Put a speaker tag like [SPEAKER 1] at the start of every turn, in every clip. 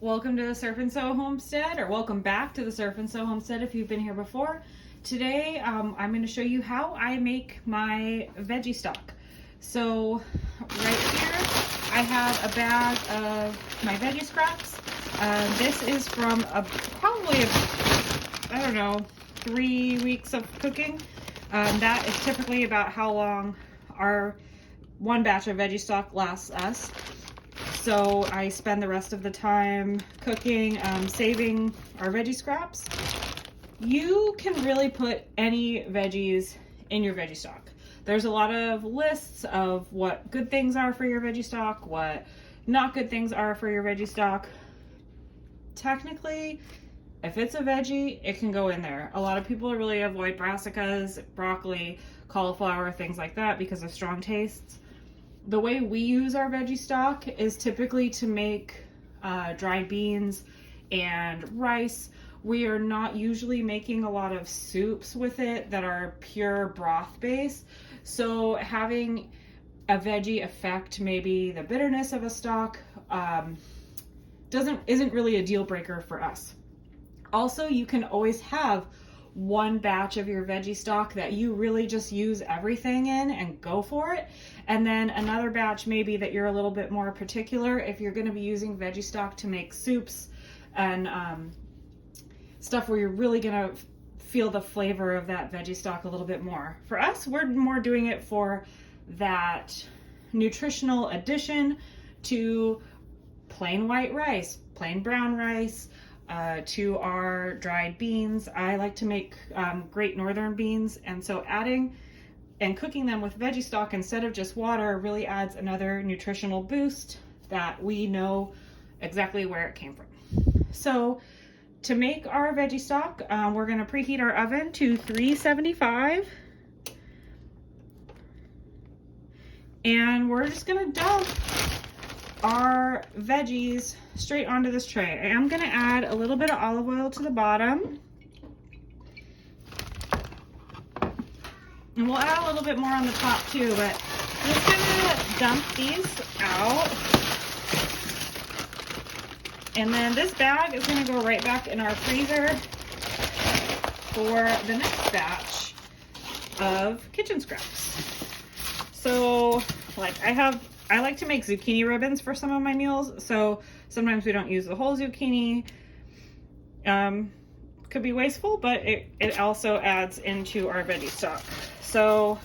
[SPEAKER 1] Welcome to the Surf and Sew Homestead, or welcome back to the Surf and Sew Homestead if you've been here before. Today I'm going to show you how I make my veggie stock. So right here I have a bag of my veggie scraps. This is from probably, I don't know, 3 weeks of cooking. That is typically about how long our one batch of veggie stock lasts us. So I spend the rest of the time cooking, saving our veggie scraps. You can really put any veggies in your veggie stock. There's a lot of lists of what good things are for your veggie stock, what not good things are for your veggie stock. Technically, if it's a veggie, it can go in there. A lot of people really avoid brassicas, broccoli, cauliflower, things like that because of strong tastes. The way we use our veggie stock is typically to make dried beans and rice. We are not usually making a lot of soups with it that are pure broth based. So having a veggie affect maybe the bitterness of a stock isn't really a deal breaker for us. Also, you can always have one batch of your veggie stock that you really just use everything in and go for it, and then another batch maybe that you're a little bit more particular if you're going to be using veggie stock to make soups and stuff where you're really going to feel the flavor of that veggie stock a little bit more. For us, we're more doing it for that nutritional addition to plain white rice, plain brown rice, to our dried beans. I like to make Great Northern beans, and so adding and cooking them with veggie stock instead of just water really adds another nutritional boost that we know exactly where it came from. So to make our veggie stock, we're going to preheat our oven to 375, and we're just going to dump our veggies straight onto this tray. I am going to add a little bit of olive oil to the bottom, and we'll add a little bit more on the top too, but I'm just going to dump these out, and then this bag is going to go right back in our freezer for the next batch of kitchen scraps. So like I like to make zucchini ribbons for some of my meals, so sometimes we don't use the whole zucchini. Could be wasteful, but it also adds into our veggie stock. So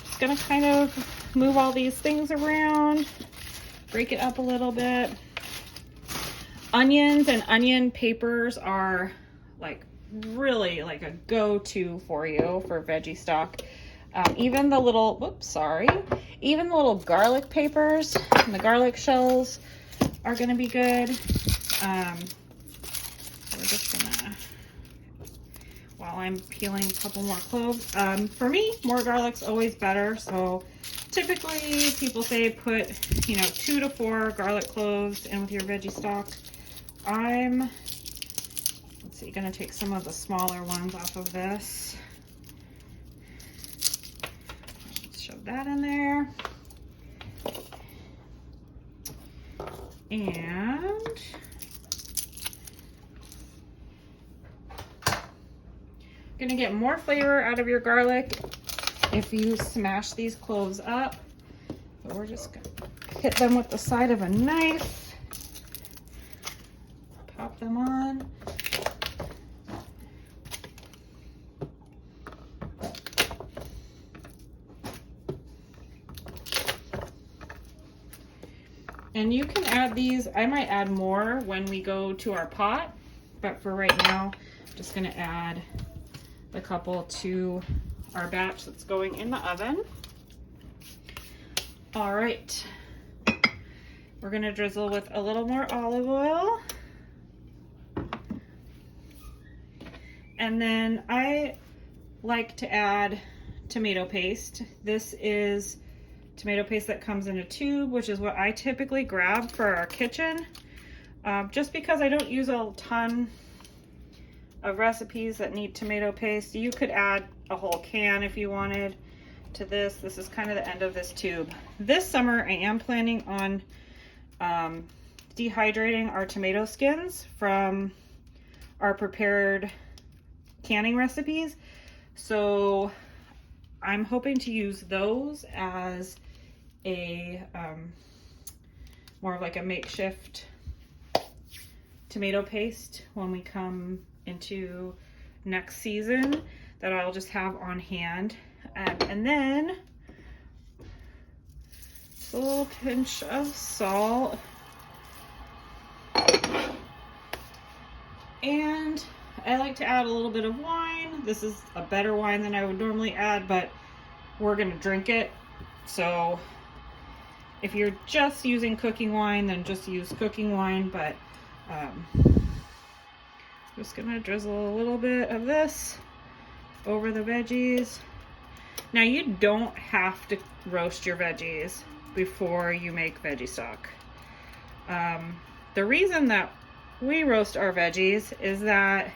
[SPEAKER 1] just gonna kind of move all these things around, break it up a little bit. Onions and onion papers are really like a go-to for you for veggie stock. Even the little, even the little garlic papers and the garlic shells are gonna be good. We're just gonna, while I'm peeling a couple more cloves, for me, more garlic's always better. So typically people say put, 2 to 4 garlic cloves in with your veggie stock. I'm gonna take some of the smaller ones off of this. Shove that in there. And gonna get more flavor out of your garlic if you smash these cloves up. So we're just gonna hit them with the side of a knife, pop them on. And you can add these, I might add more when we go to our pot, but for right now, I'm just gonna add a couple to our batch that's going in the oven. All right, we're gonna drizzle with a little more olive oil. And then I like to add tomato paste. This is tomato paste that comes in a tube, which is what I typically grab for our kitchen. Just because I don't use a ton of recipes that need tomato paste. You could add a whole can if you wanted to this. This is kind of the end of this tube. This summer I am planning on dehydrating our tomato skins from our prepared canning recipes. So I'm hoping to use those as a more of like a makeshift tomato paste when we come into next season, that I'll just have on hand. And then just a little pinch of salt. And I like to add a little bit of wine. This is a better wine than I would normally add, but we're gonna drink it. So if you're just using cooking wine, then just use cooking wine, but just gonna drizzle a little bit of this over the veggies. Now you don't have to roast your veggies before you make veggie stock. The reason that we roast our veggies is that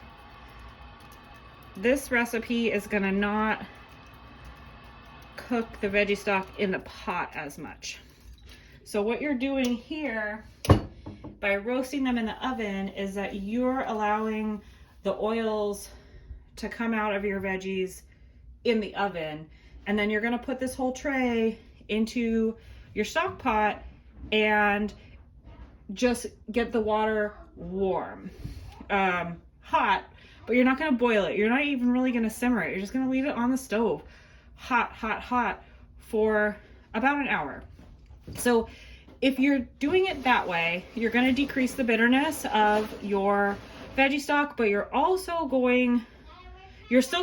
[SPEAKER 1] this recipe is gonna not cook the veggie stock in the pot as much. So what you're doing here by roasting them in the oven is that you're allowing the oils to come out of your veggies in the oven, and then you're gonna put this whole tray into your stock pot and just get the water warm, hot, but you're not gonna boil it. You're not even really gonna simmer it. You're just gonna leave it on the stove, hot, hot, hot, for about an hour. So if you're doing it that way, you're gonna decrease the bitterness of your veggie stock, but you're still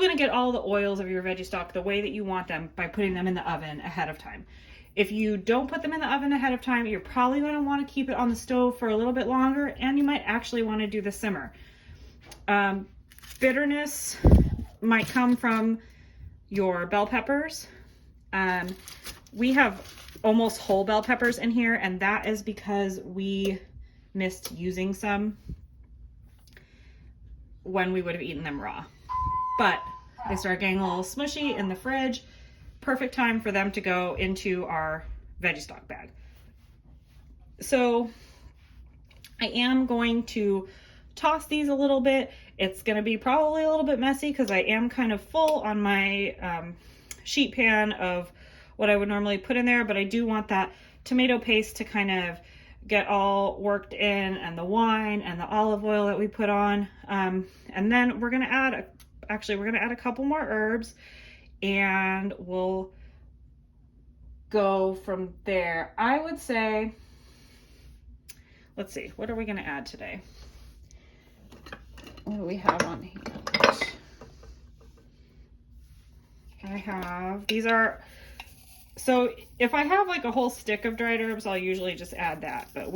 [SPEAKER 1] gonna get all the oils of your veggie stock the way that you want them by putting them in the oven ahead of time. If you don't put them in the oven ahead of time, you're probably gonna wanna keep it on the stove for a little bit longer, and you might actually wanna do the simmer. Bitterness might come from your bell peppers. We have almost whole bell peppers in here, and that is because we missed using some when we would have eaten them raw. But they start getting a little smushy in the fridge. Perfect time for them to go into our veggie stock bag. So I am going to toss these a little bit. It's going to be probably a little bit messy because I am kind of full on my sheet pan of what I would normally put in there, but I do want that tomato paste to kind of get all worked in, and the wine and the olive oil that we put on. And then we're going to add a couple more herbs, and we'll go from there. I would say, let's see, what are we going to add today? What do we have on hand? So if I have like a whole stick of dried herbs, I'll usually just add that. But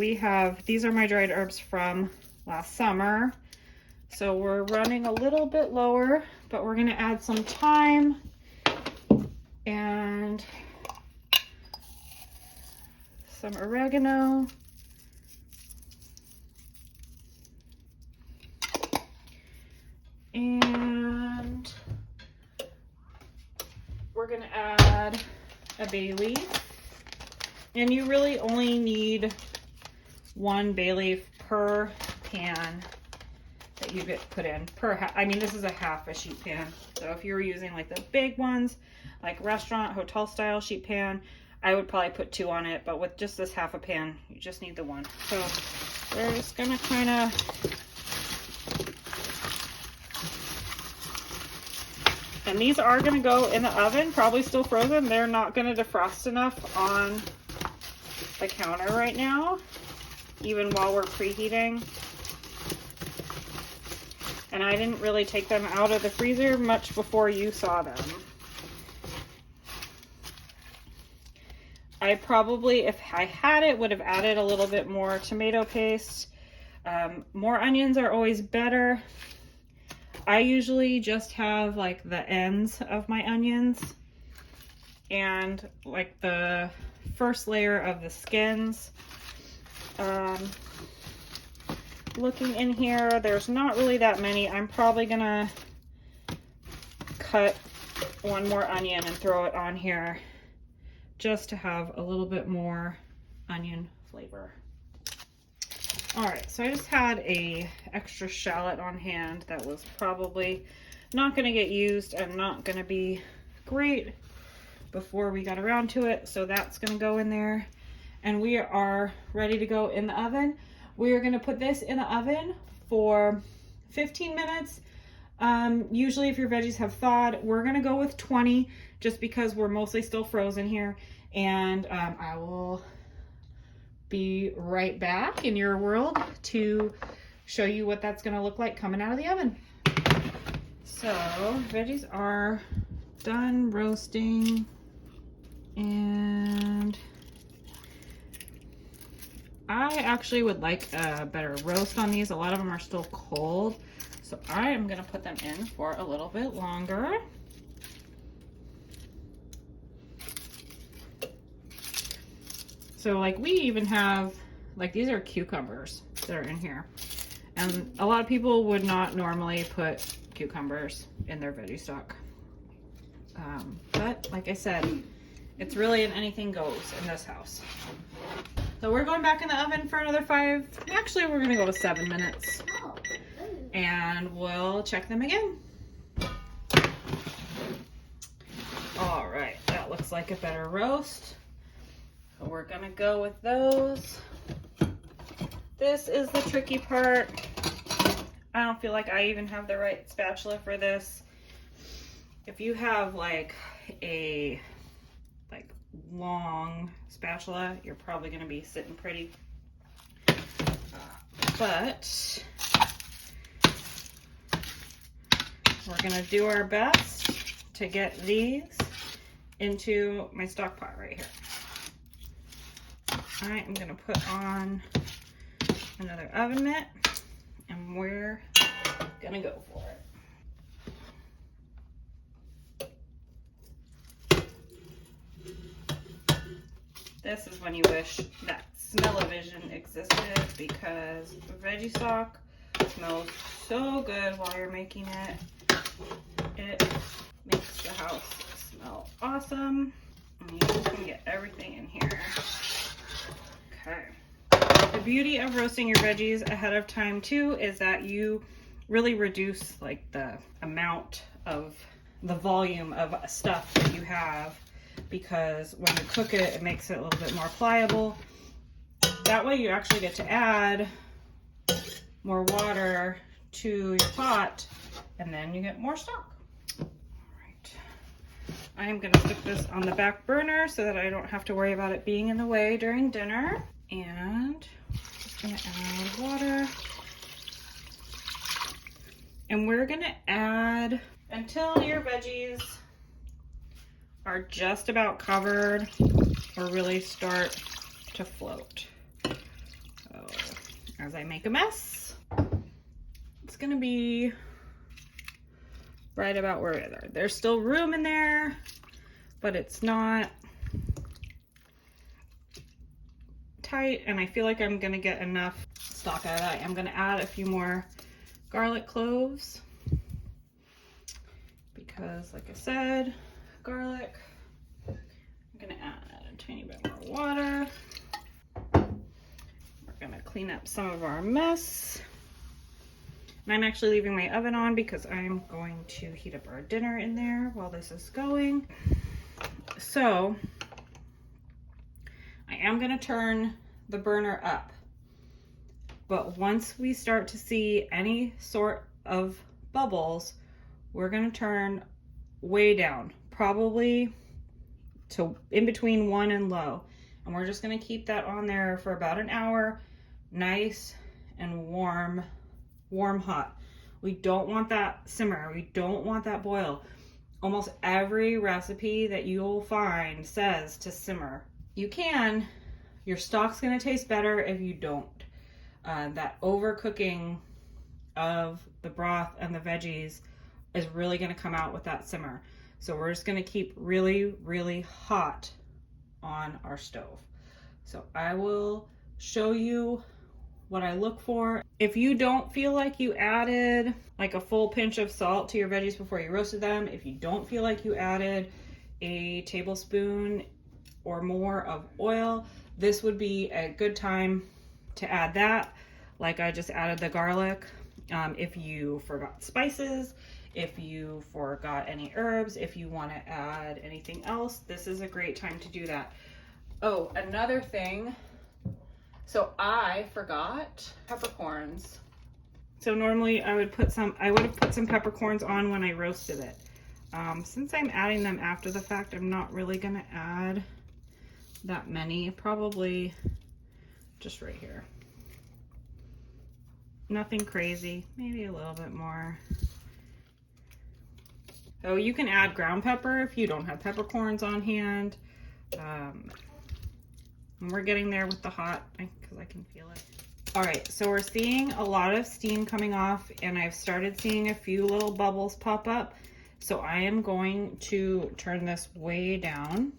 [SPEAKER 1] these are my dried herbs from last summer. So we're running a little bit lower, but we're gonna add some thyme and some oregano. And we're gonna add a bay leaf, and you really only need one bay leaf per pan that you get put in. I mean, this is a half a sheet pan, so if you were using like the big ones, like restaurant, hotel style sheet pan, I would probably put 2 on it, but with just this half a pan, you just need the 1. So we're just gonna kind of, and these are going to go in the oven, probably still frozen. They're not going to defrost enough on the counter right now, even while we're preheating. And I didn't really take them out of the freezer much before you saw them. I probably, if I had it, would have added a little bit more tomato paste. More onions are always better. I usually just have like the ends of my onions and like the first layer of the skins. Looking in here, there's not really that many. I'm probably gonna cut 1 more onion and throw it on here just to have a little bit more onion flavor. All right, so I just had a extra shallot on hand that was probably not gonna get used and not gonna be great before we got around to it. So that's gonna go in there, and we are ready to go in the oven. We are gonna put this in the oven for 15 minutes. Usually if your veggies have thawed, we're gonna go with 20 just because we're mostly still frozen here. And I will be right back in your world to show you what that's gonna look like coming out of the oven. So veggies are done roasting, and I actually would like a better roast on these. A lot of them are still cold, so I am gonna put them in for a little bit longer. So like we even have, like these are cucumbers that are in here. And a lot of people would not normally put cucumbers in their veggie stock. But like I said, it's really an anything goes in this house. So we're going back in the oven for another 5, actually we're gonna go to 7 minutes. And we'll check them again. All right, that looks like a better roast. So we're gonna go with those. This is the tricky part. I don't feel like I even have the right spatula for this. If you have like a long spatula, you're probably gonna be sitting pretty. But we're gonna do our best to get these into my stock pot right here. I am gonna put on another oven mitt, and we're gonna go for it. This is when you wish that smell-o-vision existed, because veggie stock smells so good while you're making it. It makes the house smell awesome. And you just can get everything in here. Okay. The beauty of roasting your veggies ahead of time too is that you really reduce like the amount of the volume of stuff that you have, because when you cook it, it makes it a little bit more pliable. That way you actually get to add more water to your pot, and then you get more stock. All right. I am gonna stick this on the back burner so that I don't have to worry about it being in the way during dinner. And just gonna add water. And we're gonna add until your veggies are just about covered or really start to float. So as I make a mess, it's gonna be right about where we are. There's still room in there, but it's not tight, and I feel like I'm gonna get enough stock out of that. I'm gonna add a few more garlic cloves because, like I said, garlic. I'm gonna add a tiny bit more water. We're gonna clean up some of our mess. And I'm actually leaving my oven on because I'm going to heat up our dinner in there while this is going. So I am gonna turn the burner up, but once we start to see any sort of bubbles, we're gonna turn way down, probably to in between 1 and low. And we're just gonna keep that on there for about an hour, nice and warm hot. We don't want that simmer. We don't want that boil. Almost every recipe that you'll find says to simmer. You can. Your stock's gonna taste better if you don't. That overcooking of the broth and the veggies is really gonna come out with that simmer. So we're just gonna keep really, really hot on our stove. So I will show you what I look for. If you don't feel like you added like a full pinch of salt to your veggies before you roasted them, if you don't feel like you added a tablespoon or more of oil, this would be a good time to add that. Like I just added the garlic. If you forgot spices, if you forgot any herbs, if you want to add anything else, this is a great time to do that. Oh, another thing. So I forgot peppercorns. So normally I would have put some peppercorns on when I roasted it. Since I'm adding them after the fact, I'm not really gonna add that many, probably just right here. Nothing crazy, maybe a little bit more. Oh, you can add ground pepper if you don't have peppercorns on hand. And we're getting there with the hot, because I can feel it. All right, so we're seeing a lot of steam coming off, and I've started seeing a few little bubbles pop up. So I am going to turn this way down.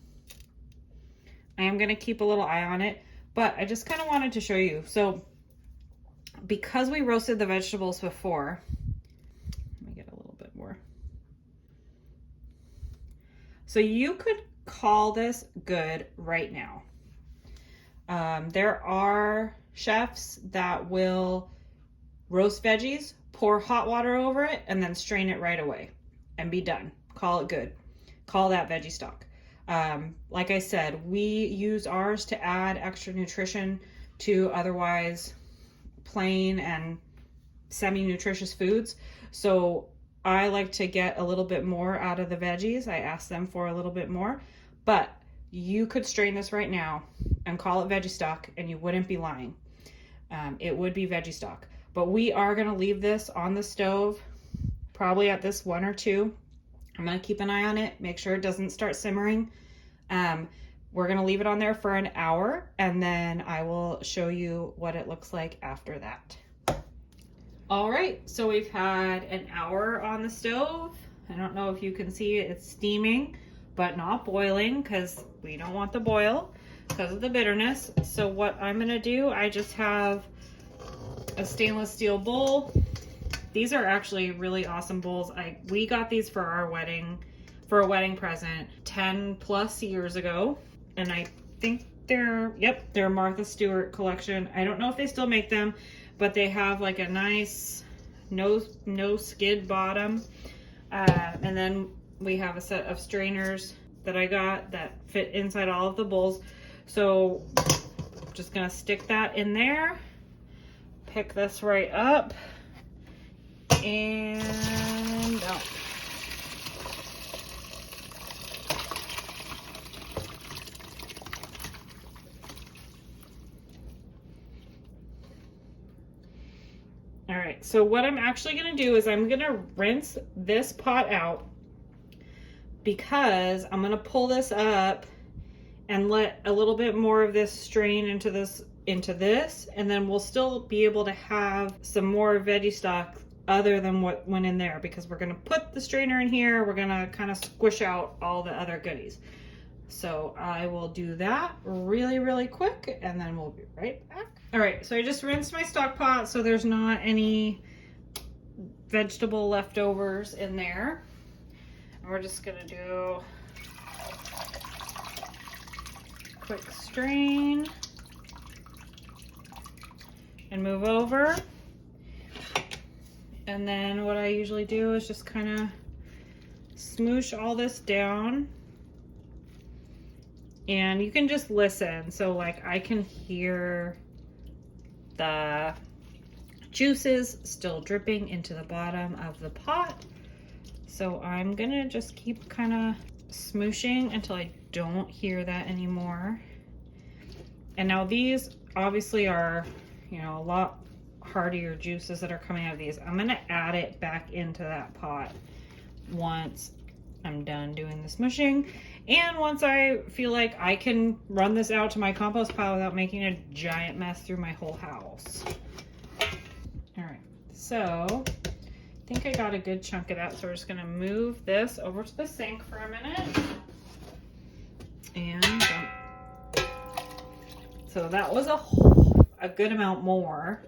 [SPEAKER 1] I am gonna keep a little eye on it, but I just kind of wanted to show you. So because we roasted the vegetables before, let me get a little bit more. So you could call this good right now. There are chefs that will roast veggies, pour hot water over it, and then strain it right away and be done. Call it good. Call that veggie stock. Like I said, we use ours to add extra nutrition to otherwise plain and semi-nutritious foods. So I like to get a little bit more out of the veggies. I ask them for a little bit more, but you could strain this right now and call it veggie stock, and you wouldn't be lying. It would be veggie stock, but we are going to leave this on the stove, probably at this 1 or 2. I'm going to keep an eye on it, make sure it doesn't start simmering. We're going to leave it on there for an hour, and then I will show you what it looks like after that. All right, so we've had an hour on the stove. I don't know if you can see it, it's steaming, but not boiling, because we don't want the boil because of the bitterness. So what I'm gonna do, I just have a stainless steel bowl. These are actually really awesome bowls. We got these for our wedding, for a wedding present 10 plus years ago. And I think they're Martha Stewart collection. I don't know if they still make them, but they have like a nice no skid bottom. And then we have a set of strainers that I got that fit inside all of the bowls. So I'm just gonna stick that in there, pick this right up, and out. All right, so what I'm actually gonna do is I'm gonna rinse this pot out, because I'm gonna pull this up and let a little bit more of this strain into this, and then we'll still be able to have some more veggie stock other than what went in there, because we're gonna put the strainer in here, we're gonna kind of squish out all the other goodies. So I will do that really, really quick, and then we'll be right back. All right, so I just rinsed my stock pot so there's not any vegetable leftovers in there. And we're just gonna do a quick strain and move over. And then what I usually do is just kind of smoosh all this down. And you can just listen. So like I can hear the juices still dripping into the bottom of the pot. So I'm gonna just keep kind of smooshing until I don't hear that anymore. And now these obviously are, you know, a lot heartier juices that are coming out of these. I'm gonna add it back into that pot once I'm done doing the smushing, and once I feel like I can run this out to my compost pile without making a giant mess through my whole house. All right, so I think I got a good chunk of that, so we're just gonna move this over to the sink for a minute. And so that was a good amount more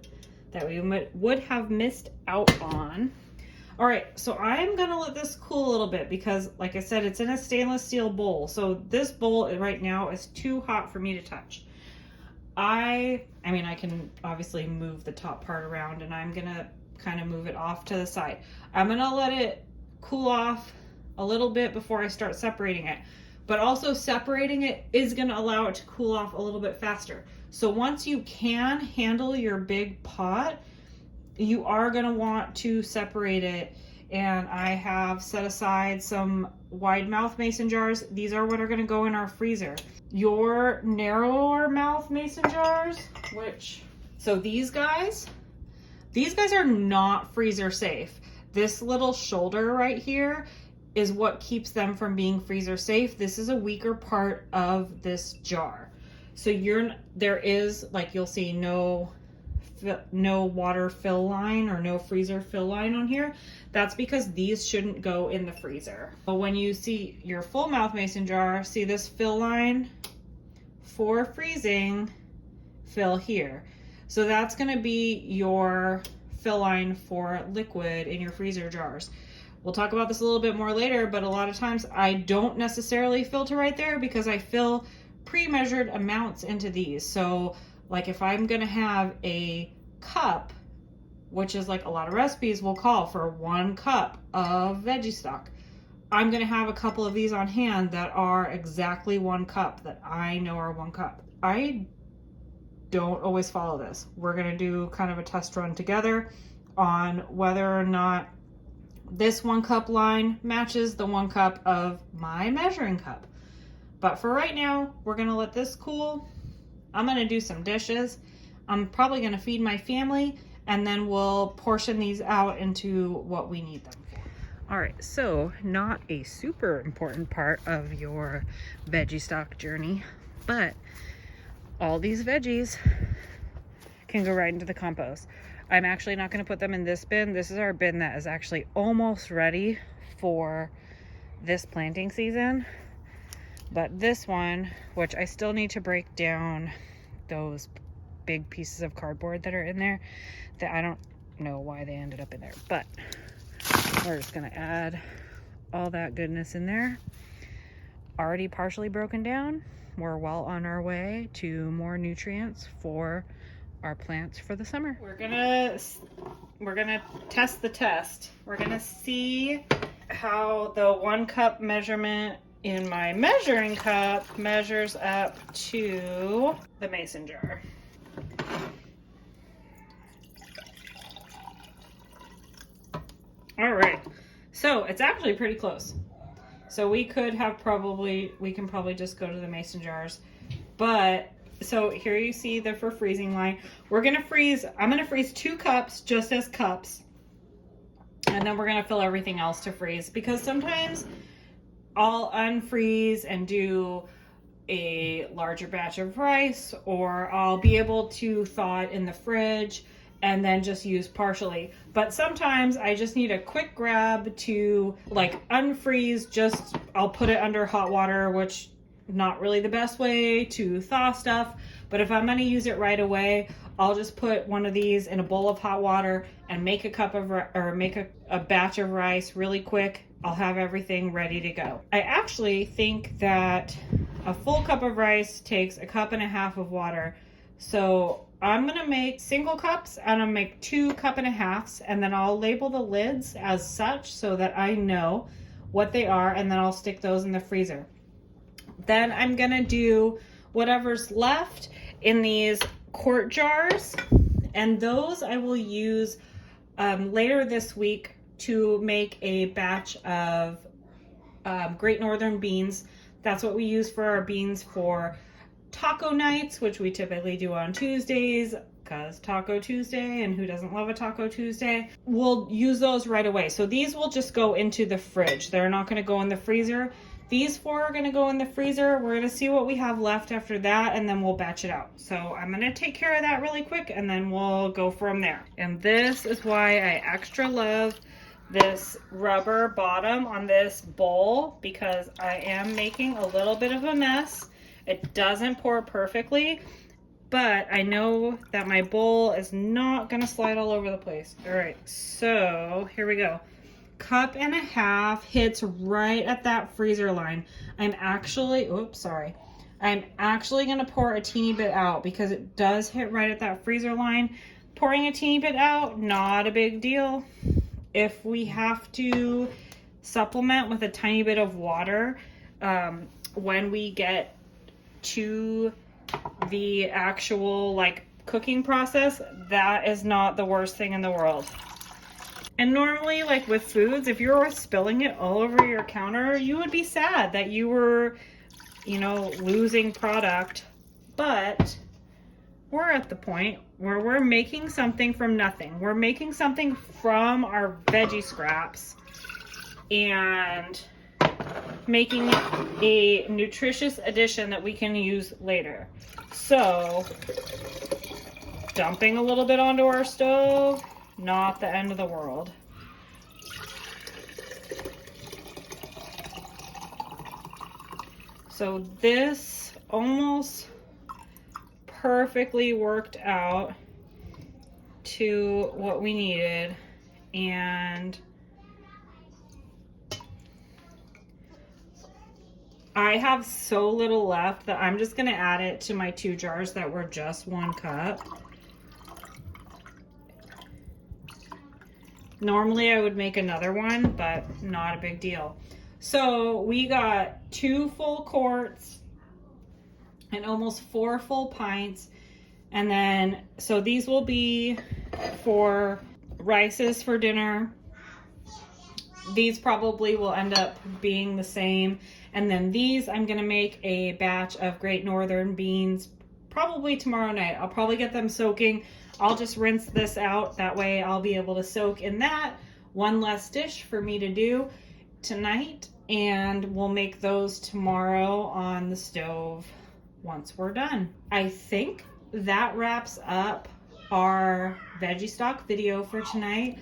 [SPEAKER 1] that we would have missed out on. All right, so I'm gonna let this cool a little bit, because like I said, it's in a stainless steel bowl. So this bowl right now is too hot for me to touch. I mean, I can obviously move the top part around, and I'm gonna kind of move it off to the side. I'm gonna let it cool off a little bit before I start separating it. But also separating it is gonna allow it to cool off a little bit faster. So once you can handle your big pot, you are gonna want to separate it. And I have set aside some wide mouth mason jars. These are what are gonna go in our freezer. Your narrower mouth mason jars, so these guys are not freezer safe. This little shoulder right here is what keeps them from being freezer safe. This is a weaker part of this jar. So there is, like, you'll see no water fill line or no freezer fill line on here. That's because these shouldn't go in the freezer. But when you see your full mouth mason jar, see this fill line for freezing, fill here. So that's gonna be your fill line for liquid in your freezer jars. We'll talk about this a little bit more later, but a lot of times I don't necessarily filter right there because I fill pre-measured amounts into these. So like if I'm gonna have a cup, which is like a lot of recipes will call for 1 cup of veggie stock, I'm gonna have a couple of these on hand that are exactly 1 cup that I know are 1 cup. I don't always follow this. We're gonna do kind of a test run together on whether or not this 1 cup line matches the 1 cup of my measuring cup. But for right now, we're gonna let this cool. I'm gonna do some dishes. I'm probably gonna feed my family, and then we'll portion these out into what we need them for. All right, so not a super important part of your veggie stock journey, but all these veggies can go right into the compost. I'm actually not going to put them in this bin. This is our bin that is actually almost ready for this planting season. But this one, which I still need to break down those big pieces of cardboard that are in there, that I don't know why they ended up in there. But we're just going to add all that goodness in there. Already partially broken down. We're well on our way to more nutrients for our plants for the summer. We're gonna test the test. We're gonna see how the 1 cup measurement in my measuring cup measures up to the mason jar. All right, so it's actually pretty close. So we can probably just go to the mason jars, but so here you see the for freezing line. I'm gonna freeze 2 cups just as cups, and then we're gonna fill everything else to freeze, because sometimes I'll unfreeze and do a larger batch of rice, or I'll be able to thaw it in the fridge and then just use partially. But sometimes I just need a quick grab to like unfreeze, I'll put it under hot water, which not really the best way to thaw stuff. But if I'm gonna use it right away, I'll just put one of these in a bowl of hot water and make a batch of rice really quick. I'll have everything ready to go. I actually think that a full cup of rice takes 1.5 cups of water. So I'm gonna make single cups, and I'm gonna make 2.5 cups, and then I'll label the lids as such so that I know what they are, and then I'll stick those in the freezer. Then I'm gonna do whatever's left in these quart jars, and those I will use later this week to make a batch of Great Northern beans. That's what we use for our beans for taco nights, which we typically do on Tuesdays, because Taco Tuesday, and who doesn't love a Taco Tuesday? We'll use those right away. So these will just go into the fridge. They're not going to go in the freezer. These 4 are going to go in the freezer. We're going to see what we have left after that, and then we'll batch it out. So I'm going to take care of that really quick, and then we'll go from there. And this is why I extra love this rubber bottom on this bowl, because I am making a little bit of a mess. It doesn't pour perfectly, but I know that my bowl is not going to slide all over the place. All right, so here we go. 1.5 cups hits right at that freezer line. I'm I'm actually going to pour a teeny bit out because it does hit right at that freezer line. Pouring a teeny bit out, not a big deal. If we have to supplement with a tiny bit of water when we get to the actual like cooking process, that is not the worst thing in the world. And normally, like with foods, if you're spilling it all over your counter, you would be sad that you were, you know, losing product. But we're at the point where we're making something from nothing. We're making something from our veggie scraps and making a nutritious addition that we can use later. So, dumping a little bit onto our stove, not the end of the world. So this almost perfectly worked out to what we needed, and I have so little left that I'm just going to add it to my 2 jars that were just 1 cup. Normally I would make another one, but not a big deal. So we got 2 full quarts and almost 4 full pints. And then, so these will be for rices for dinner. These probably will end up being the same. And then these, I'm gonna make a batch of Great Northern beans probably tomorrow night. I'll probably get them soaking. I'll just rinse this out. That way I'll be able to soak in that. One less dish for me to do tonight. And we'll make those tomorrow on the stove once we're done. I think that wraps up our veggie stock video for tonight.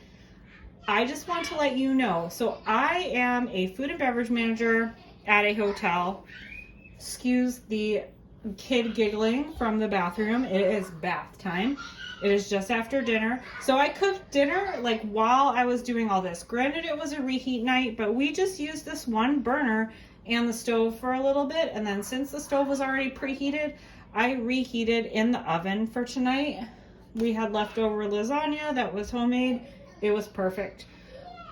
[SPEAKER 1] I just want to let you know, so I am a food and beverage manager at a hotel. Excuse the kid giggling from the bathroom. It is bath time. It is just after dinner. So I cooked dinner like while I was doing all this. Granted, it was a reheat night, but we just used this one burner and the stove for a little bit. And then since the stove was already preheated, I reheated in the oven for tonight. We had leftover lasagna that was homemade. It was perfect.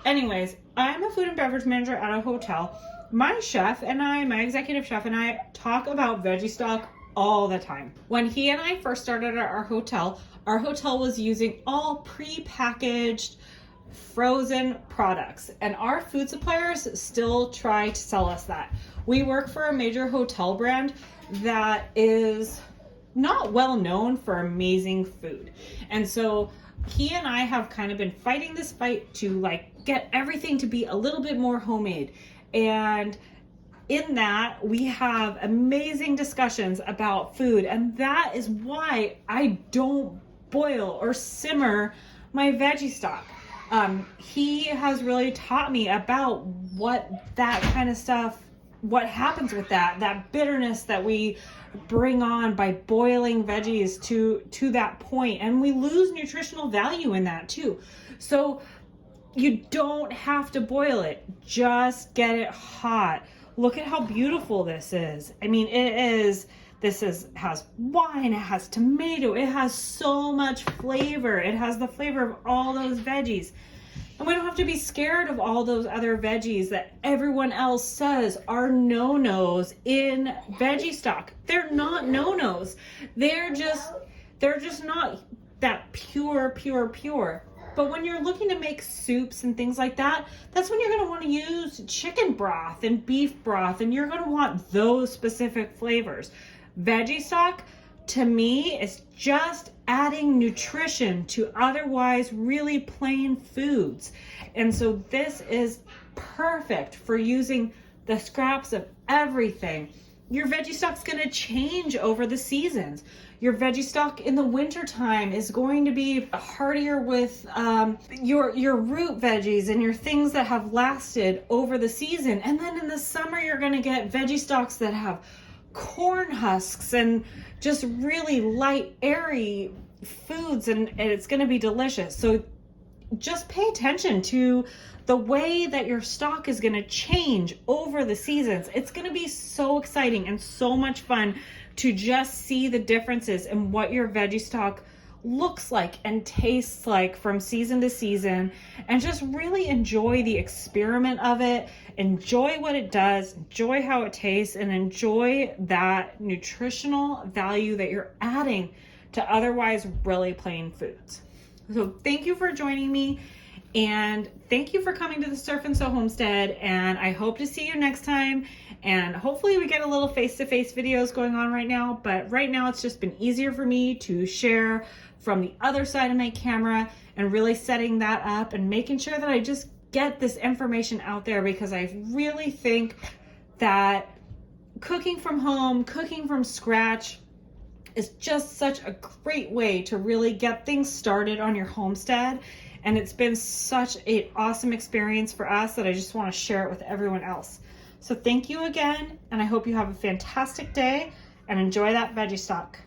[SPEAKER 1] Anyways, I'm a food and beverage manager at a hotel. My chef and I, my executive chef and I, talk about veggie stock all the time. When he and I first started at our hotel was using all pre-packaged frozen products, and our food suppliers still try to sell us that. We work for a major hotel brand that is not well known for amazing food. And so he and I have kind of been fighting this fight to like get everything to be a little bit more homemade. And in that, we have amazing discussions about food. And that is why I don't boil or simmer my veggie stock. He has really taught me about what that kind of stuff, what happens with that bitterness that we bring on by boiling veggies to that point. And we lose nutritional value in that too. So you don't have to boil it. Just get it hot. Look at how beautiful this is. I mean, has wine, it has tomato, it has so much flavor. It has the flavor of all those veggies. And we don't have to be scared of all those other veggies that everyone else says are no-nos in veggie stock. They're not no-nos. They're just not that pure. But when you're looking to make soups and things like that, that's when you're going to want to use chicken broth and beef broth, and you're going to want those specific flavors. Veggie stock, to me, is just adding nutrition to otherwise really plain foods. And so this is perfect for using the scraps of everything. Your veggie stock's going to change over the seasons. Your veggie stock in the wintertime is going to be heartier with your root veggies and your things that have lasted over the season. And then in the summer, you're going to get veggie stocks that have corn husks and just really light, airy foods, and it's going to be delicious. So just pay attention to the way that your stock is going to change over the seasons. It's going to be so exciting and so much fun to just see the differences in what your veggie stock looks like and tastes like from season to season, and just really enjoy the experiment of it, enjoy what it does, enjoy how it tastes, and enjoy that nutritional value that you're adding to otherwise really plain foods. So thank you for joining me, and thank you for coming to the Surf and Sew Homestead, and I hope to see you next time. And hopefully we get a little face-to-face videos going on right now, but right now it's just been easier for me to share from the other side of my camera and really setting that up and making sure that I just get this information out there, because I really think that cooking from home, cooking from scratch is just such a great way to really get things started on your homestead. And it's been such an awesome experience for us that I just want to share it with everyone else. So thank you again, and I hope you have a fantastic day and enjoy that veggie stock.